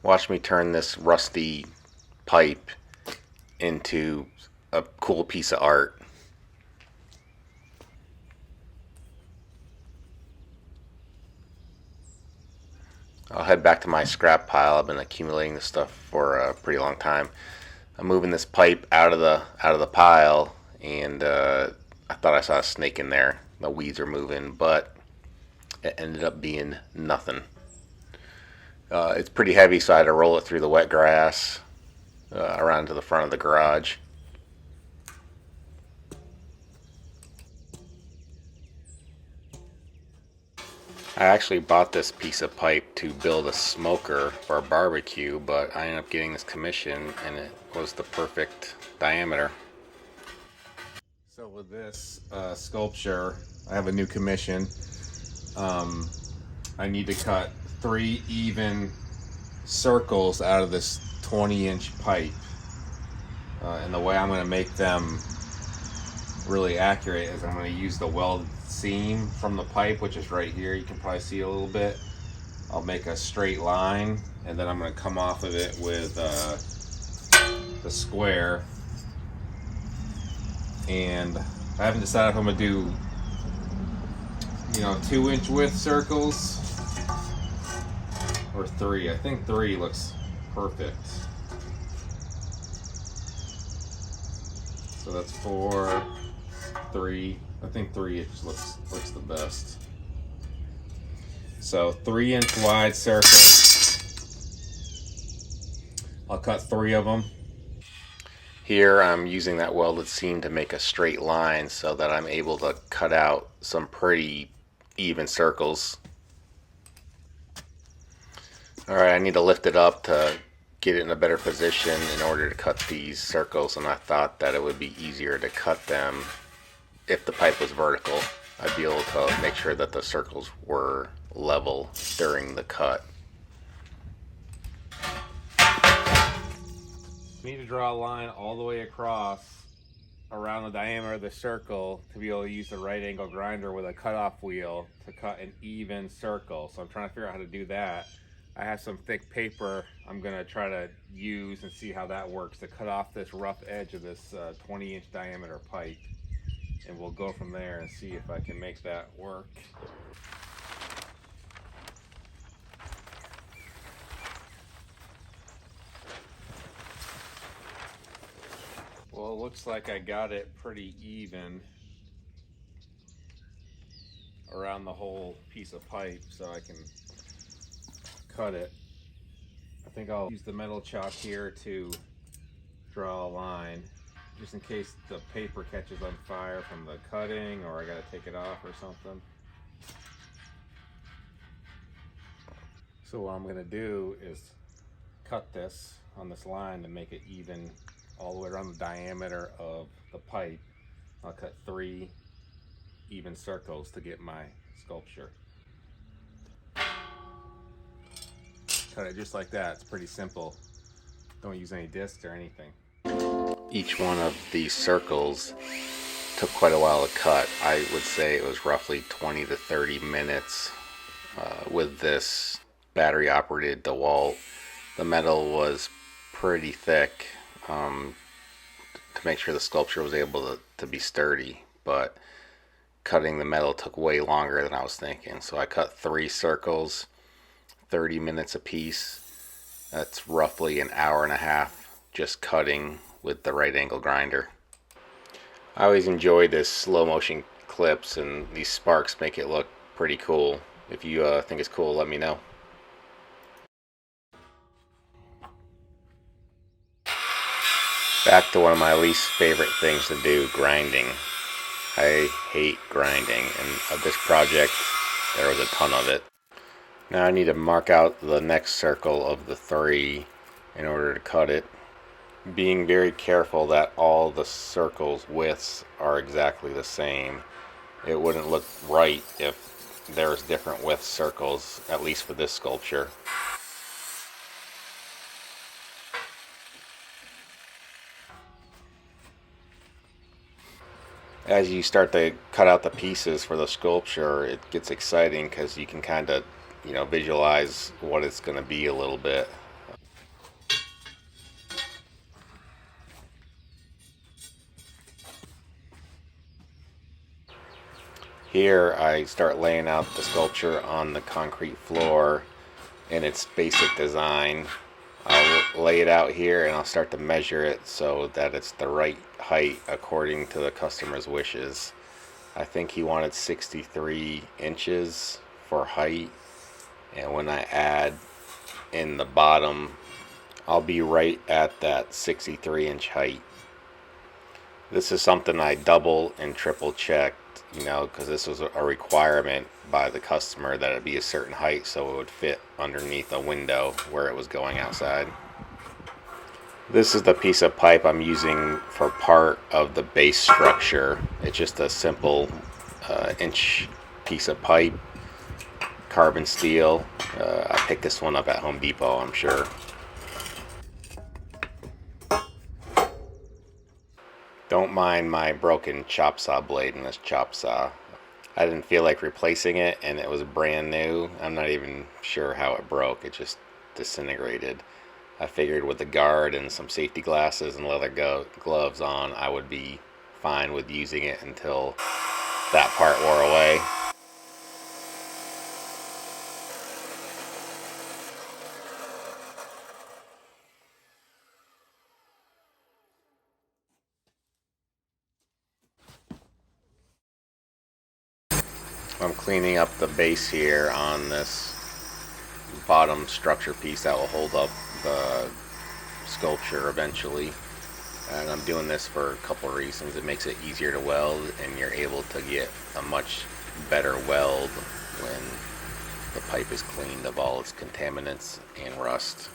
Watch me turn this rusty pipe into a cool piece of art. I'll head back to my scrap pile. I've been accumulating this stuff for a pretty long time. I'm moving this pipe out of the pile, and I thought I saw a snake in there. The weeds are moving, but it ended up being nothing. It's pretty heavy, so I had to roll it through the wet grass around to the front of the garage. I actually bought this piece of pipe to build a smoker for a barbecue, but I ended up getting this commission, and it was the perfect diameter. So with this sculpture, I have a new commission. I need to cut 3 even circles out of this 20-inch pipe. And the way I'm going to make them really accurate is I'm going to use the weld seam from the pipe, which is right here. You can probably see a little bit. I'll make a straight line, and then I'm going to come off of it with the square. And I haven't decided if I'm going to do 2-inch width circles or 3. I think 3 looks perfect. So that's 4, 3. I think 3 inch looks the best. So 3-inch wide circles. I'll cut 3 of them. Here I'm using that welded seam to make a straight line so that I'm able to cut out some pretty even circles. Alright, I need to lift it up to get it in a better position in order to cut these circles, and I thought that it would be easier to cut them if the pipe was vertical. I'd be able to make sure that the circles were level during the cut. Need to draw a line all the way across around the diameter of the circle to be able to use the right angle grinder with a cutoff wheel to cut an even circle. So I'm trying to figure out how to do that. I have some thick paper I'm going to try to use and see how that works to cut off this rough edge of this 20-inch diameter pipe. And we'll go from there and see if I can make that work. Well, it looks like I got it pretty even around the whole piece of pipe, so I can cut it. I think I'll use the metal chalk here to draw a line, just in case the paper catches on fire from the cutting or I gotta take it off or something. So what I'm gonna do is cut this on this line to make it even all the way around the diameter of the pipe. I'll cut 3 even circles to get my sculpture. Cut it just like that. It's pretty simple. Don't use any discs or anything. Each one of these circles took quite a while to cut. I would say it was roughly 20 to 30 minutes with this battery operated DeWalt. The metal was pretty thick to make sure the sculpture was able to be sturdy, but cutting the metal took way longer than I was thinking. So I cut 3 circles, 30 minutes a piece. That's roughly an hour and a half just cutting with the right angle grinder. I always enjoy this slow motion clips, and these sparks make it look pretty cool. If you think it's cool, let me know. Back to one of my least favorite things to do, grinding. I hate grinding, and of this project there was a ton of it. Now I need to mark out the next circle of the 3 in order to cut it, being very careful that all the circles widths are exactly the same. It wouldn't look right if there was different width circles, at least for this sculpture. As you start to cut out the pieces for the sculpture, it gets exciting because you can kind of visualize what it's going to be a little bit. Here I start laying out the sculpture on the concrete floor in its basic design. I'll lay it out here and I'll start to measure it so that it's the right height according to the customer's wishes. I think he wanted 63 inches for height, and when I add in the bottom, I'll be right at that 63-inch height. This is something I double and triple checked, because this was a requirement by the customer that it be a certain height so it would fit underneath a window where it was going outside. This is the piece of pipe I'm using for part of the base structure. It's just a simple inch piece of pipe, carbon steel. I picked this one up at Home Depot, I'm sure. Don't mind my broken chop saw blade in this chop saw. I didn't feel like replacing it, and it was brand new. I'm not even sure how it broke. It just disintegrated. I figured with the guard and some safety glasses and leather gloves on, I would be fine with using it until that part wore away. I'm cleaning up the base here on this bottom structure piece that will hold up the sculpture eventually. And I'm doing this for a couple of reasons. It makes it easier to weld, and you're able to get a much better weld when the pipe is cleaned of all its contaminants and rust.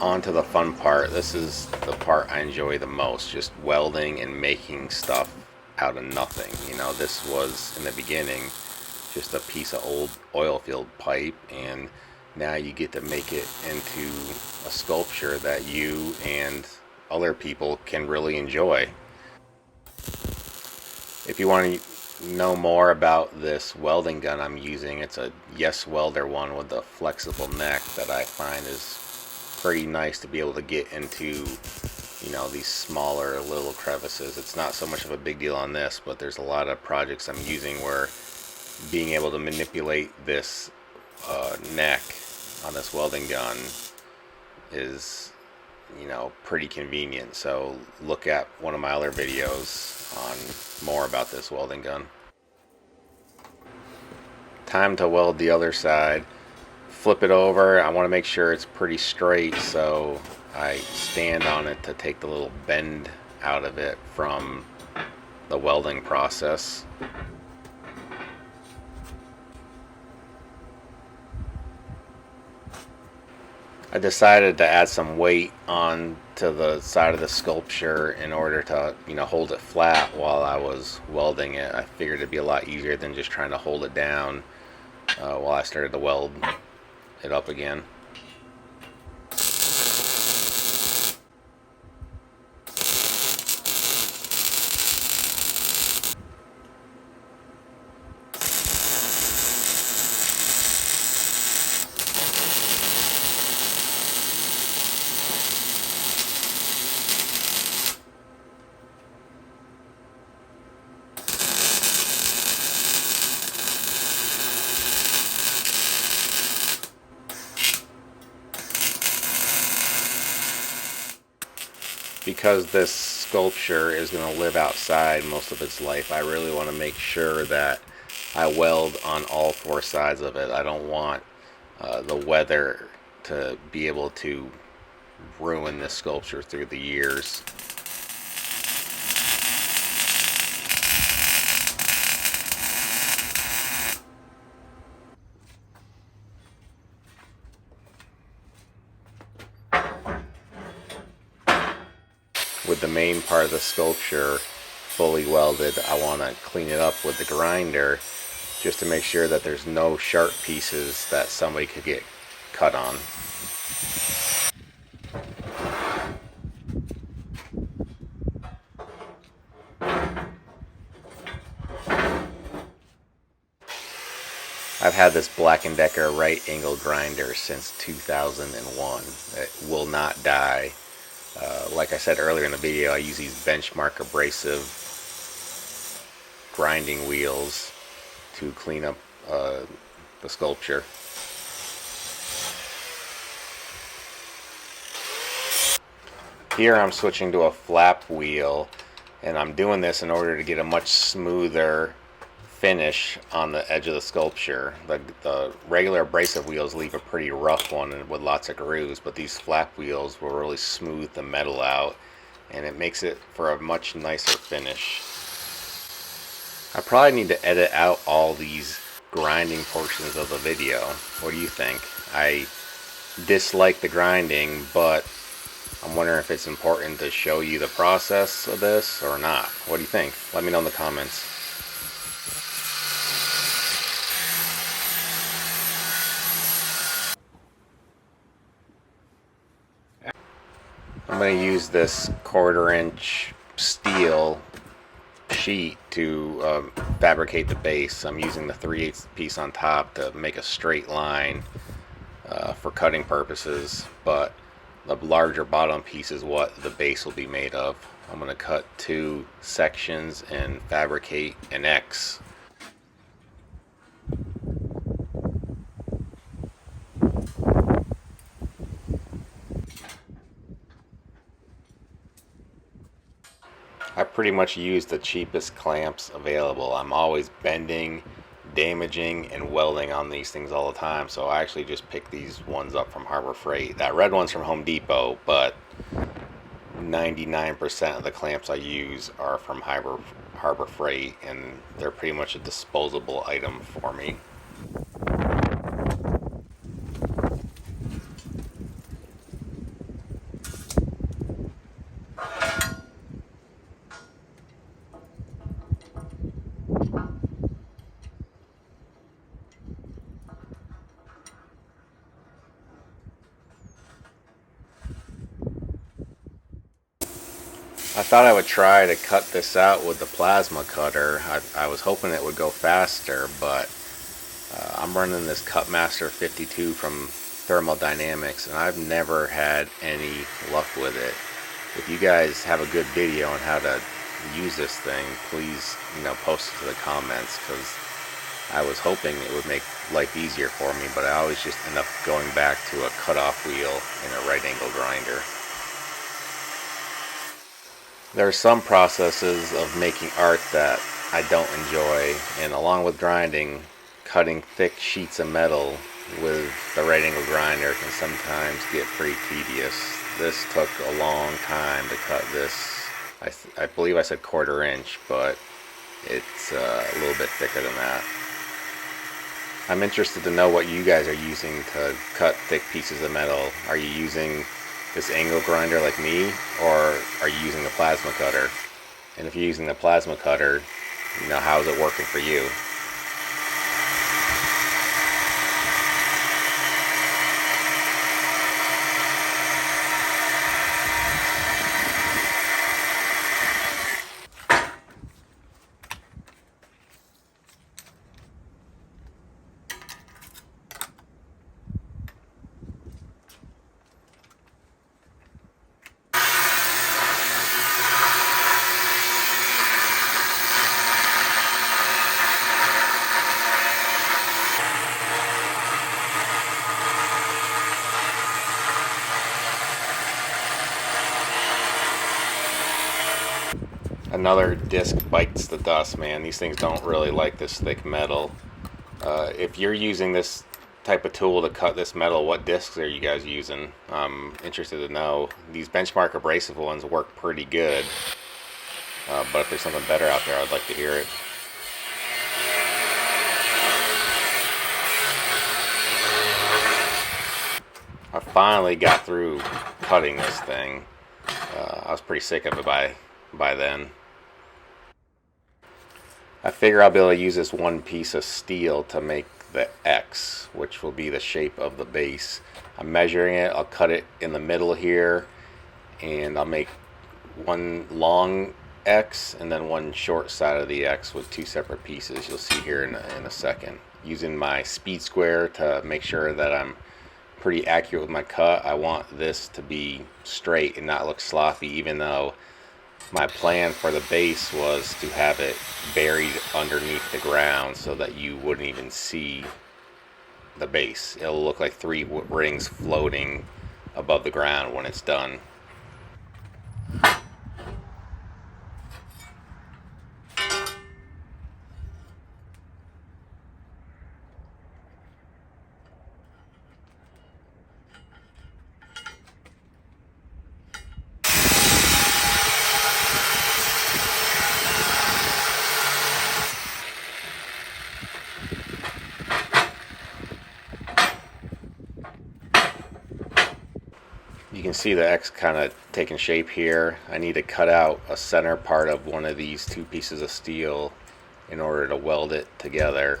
On to the fun part. This is the part I enjoy the most, just welding and making stuff out of nothing. This was in the beginning just a piece of old oil field pipe, and now you get to make it into a sculpture that you and other people can really enjoy. If you want to know more about this welding gun I'm using, it's a Yes Welder one with a flexible neck that I find is pretty nice to be able to get into these smaller little crevices. It's not so much of a big deal on this, but there's a lot of projects I'm using where being able to manipulate this neck on this welding gun is pretty convenient. So look at one of my other videos on more about this welding gun. Time to weld the other side. Flip it over. I want to make sure it's pretty straight, so I stand on it to take the little bend out of it from the welding process. I decided to add some weight on to the side of the sculpture in order to hold it flat while I was welding it. I figured it'd be a lot easier than just trying to hold it down while I started to weld it up again. Because this sculpture is going to live outside most of its life, I really want to make sure that I weld on all four sides of it. I don't want the weather to be able to ruin this sculpture through the years. With the main part of the sculpture fully welded, I want to clean it up with the grinder just to make sure that there's no sharp pieces that somebody could get cut on. I've had this Black & Decker right angle grinder since 2001. It will not die. Like I said earlier in the video, I use these benchmark abrasive grinding wheels to clean up the sculpture. Here I'm switching to a flap wheel, and I'm doing this in order to get a much smoother finish on the edge of the sculpture. The regular abrasive wheels leave a pretty rough one with lots of grooves, but these flap wheels will really smooth the metal out, and it makes it for a much nicer finish. I probably need to edit out all these grinding portions of the video. What do you think? I dislike the grinding, but I'm wondering if it's important to show you the process of this or not. What do you think? Let me know in the comments. I'm going to use this 1/4 inch steel sheet to fabricate the base. I'm using the 3/8 piece on top to make a straight line for cutting purposes, but the larger bottom piece is what the base will be made of. I'm going to cut 2 sections and fabricate an X. I pretty much use the cheapest clamps available. I'm always bending, damaging, and welding on these things all the time, so I actually just pick these ones up from Harbor Freight. That red one's from Home Depot, but 99% of the clamps I use are from Harbor Freight, and they're pretty much a disposable item for me. I thought I would try to cut this out with the plasma cutter. I was hoping it would go faster, but I'm running this Cutmaster 52 from Thermodynamics, and I've never had any luck with it. If you guys have a good video on how to use this thing, please, post it to the comments, because I was hoping it would make life easier for me, but I always just end up going back to a cutoff wheel and a right angle grinder. There are some processes of making art that I don't enjoy, and along with grinding, cutting thick sheets of metal with the right angle grinder can sometimes get pretty tedious. This took a long time to cut this. I believe I said 1/4 inch, but it's a little bit thicker than that. I'm interested to know what you guys are using to cut thick pieces of metal. Are you using this angle grinder like me, or are you using the plasma cutter? And if you're using the plasma cutter, how is it working for you? Another disc bites the dust, man. These things don't really like this thick metal. If you're using this type of tool to cut this metal, what discs are you guys using? I'm interested to know. These benchmark abrasive ones work pretty good, but if there's something better out there, I'd like to hear it. I finally got through cutting this thing. I was pretty sick of it by then. I figure I'll be able to use this one piece of steel to make the X, which will be the shape of the base. I'm measuring it. I'll cut it in the middle here, and I'll make one long X and then one short side of the X with 2 separate pieces. You'll see here in a second. using my speed square to make sure that I'm pretty accurate with my cut. I want this to be straight and not look sloppy, even though my plan for the base was to have it buried underneath the ground so that you wouldn't even see the base. It'll look like 3 rings floating above the ground when it's done. You can see the X kind of taking shape here. I need to cut out a center part of one of these 2 pieces of steel in order to weld it together.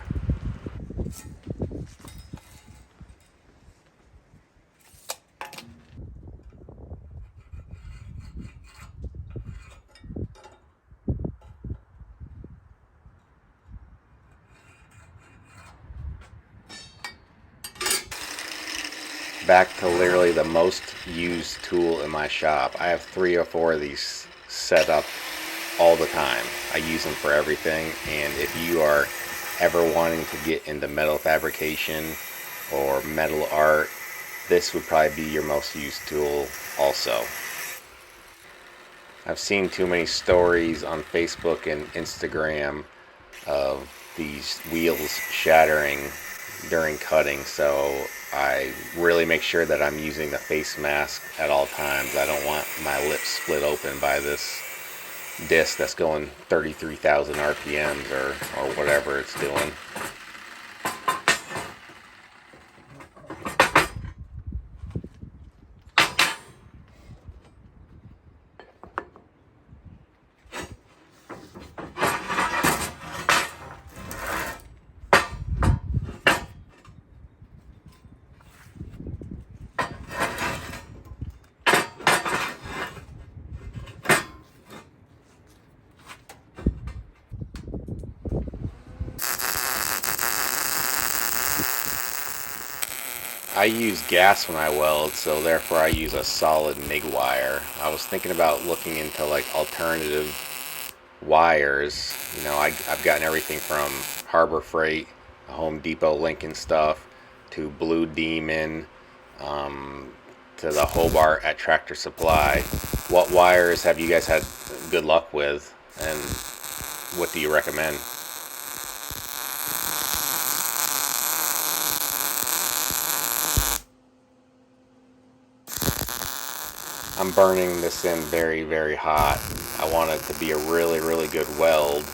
Back to literally the most used tool in my shop. I have 3 or 4 of these set up all the time. I use them for everything, and if you are ever wanting to get into metal fabrication or metal art, this would probably be your most used tool also. I've seen too many stories on Facebook and Instagram of these wheels shattering during cutting, so I really make sure that I'm using the face mask at all times. I don't want my lips split open by this disc that's going 33,000 RPMs or whatever it's doing. I use gas when I weld, so therefore I use a solid MIG wire. I was thinking about looking into like alternative wires. You know, I've gotten everything from Harbor Freight, Home Depot, Lincoln stuff, to Blue Demon, to the Hobart at Tractor Supply. What wires have you guys had good luck with, and what do you recommend? I'm burning this in very, very hot. I want it to be a really, really good weld,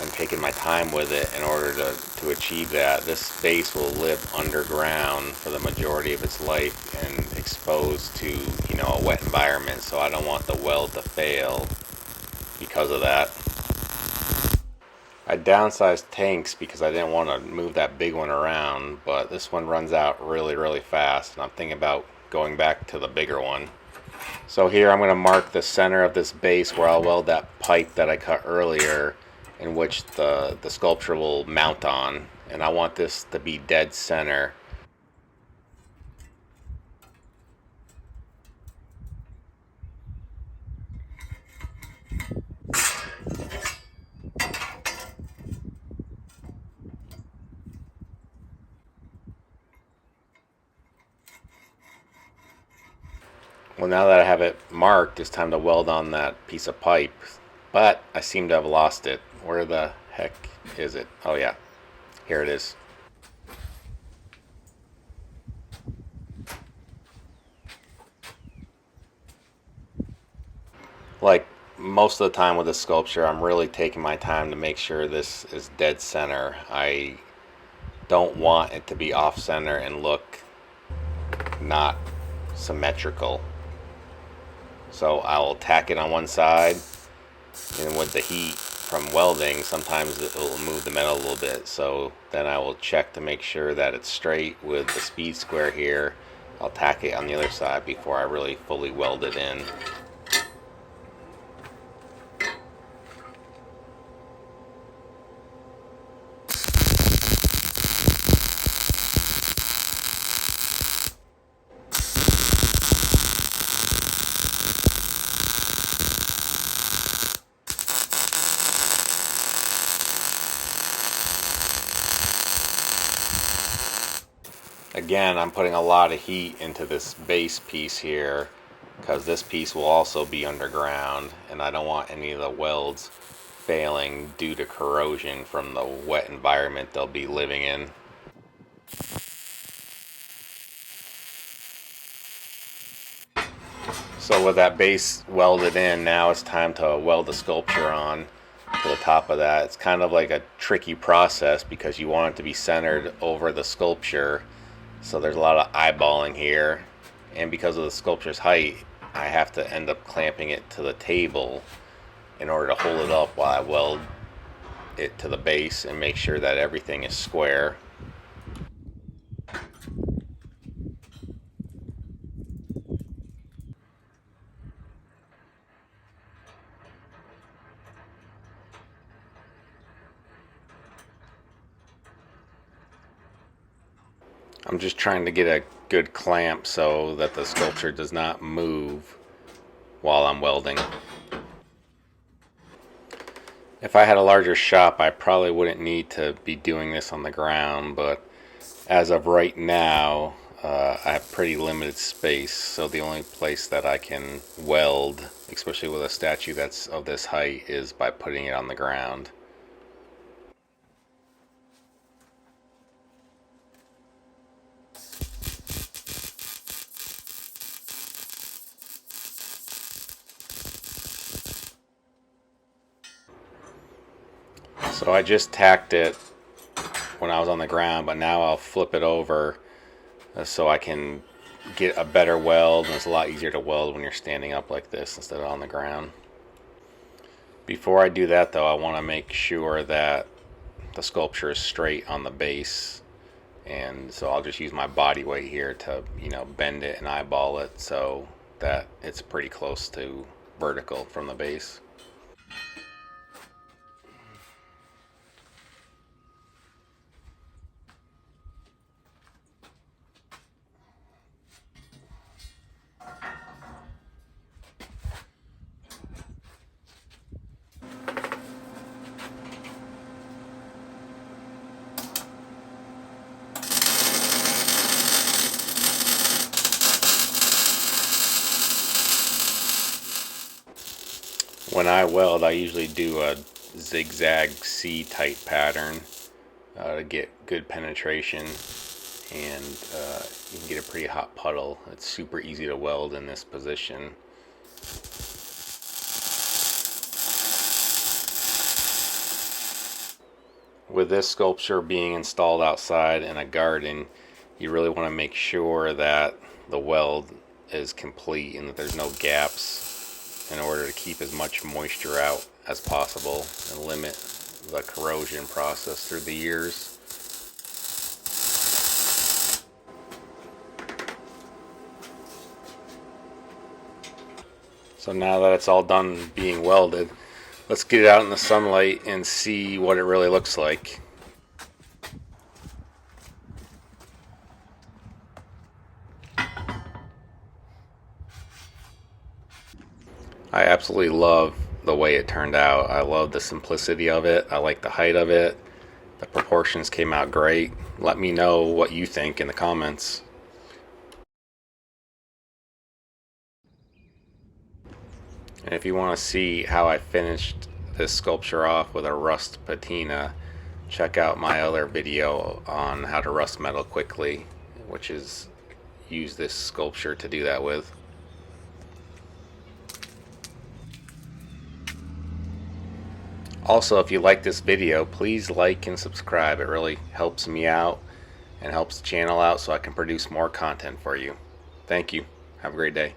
and taking my time with it in order to achieve that. This base will live underground for the majority of its life and exposed to, you know, a wet environment, so I don't want the weld to fail because of that. I downsized tanks because I didn't want to move that big one around, but this one runs out really, really fast, and I'm thinking about going back to the bigger one. So here I'm going to mark the center of this base where I'll weld that pipe that I cut earlier, in which the sculpture will mount on, and I want this to be dead center. Well, now that I have it marked, it's time to weld on that piece of pipe, but I seem to have lost it. Where the heck is it? Oh yeah, here it is. Like most of the time with this sculpture, I'm really taking my time to make sure this is dead center. I don't want it to be off center and look not symmetrical. So I'll tack it on one side, and with the heat from welding, sometimes it will move the metal a little bit. So then I will check to make sure that it's straight with the speed square here. I'll tack it on the other side before I really fully weld it in. Again, I'm putting a lot of heat into this base piece here because this piece will also be underground, and I don't want any of the welds failing due to corrosion from the wet environment they'll be living in. So with that base welded in, now it's time to weld the sculpture on to the top of that. It's kind of like a tricky process because you want it to be centered over the sculpture. So there's a lot of eyeballing here, and because of the sculpture's height, I have to end up clamping it to the table in order to hold it up while I weld it to the base and make sure that everything is square. I'm just trying to get a good clamp so that the sculpture does not move while I'm welding. If I had a larger shop, I probably wouldn't need to be doing this on the ground, but as of right now, I have pretty limited space, so the only place that I can weld, especially with a statue that's of this height, is by putting it on the ground. So I just tacked it when I was on the ground, but now I'll flip it over so I can get a better weld, and it's a lot easier to weld when you're standing up like this instead of on the ground. Before I do that though, I want to make sure that the sculpture is straight on the base, and so I'll just use my body weight here to, bend it and eyeball it so that it's pretty close to vertical from the base. When I weld, I usually do a zigzag C-type pattern to get good penetration, and you can get a pretty hot puddle. It's super easy to weld in this position. With this sculpture being installed outside in a garden, you really want to make sure that the weld is complete and that there's no gaps in order to keep as much moisture out as possible and limit the corrosion process through the years. So now that it's all done being welded, let's get it out in the sunlight and see what it really looks like. I absolutely love the way it turned out. I love the simplicity of it. I like the height of it. The proportions came out great. Let me know what you think in the comments. And if you want to see how I finished this sculpture off with a rust patina, check out my other video on how to rust metal quickly, which is use this sculpture to do that with. Also, if you like this video, please like and subscribe. It really helps me out and helps the channel out so I can produce more content for you. Thank you. Have a great day.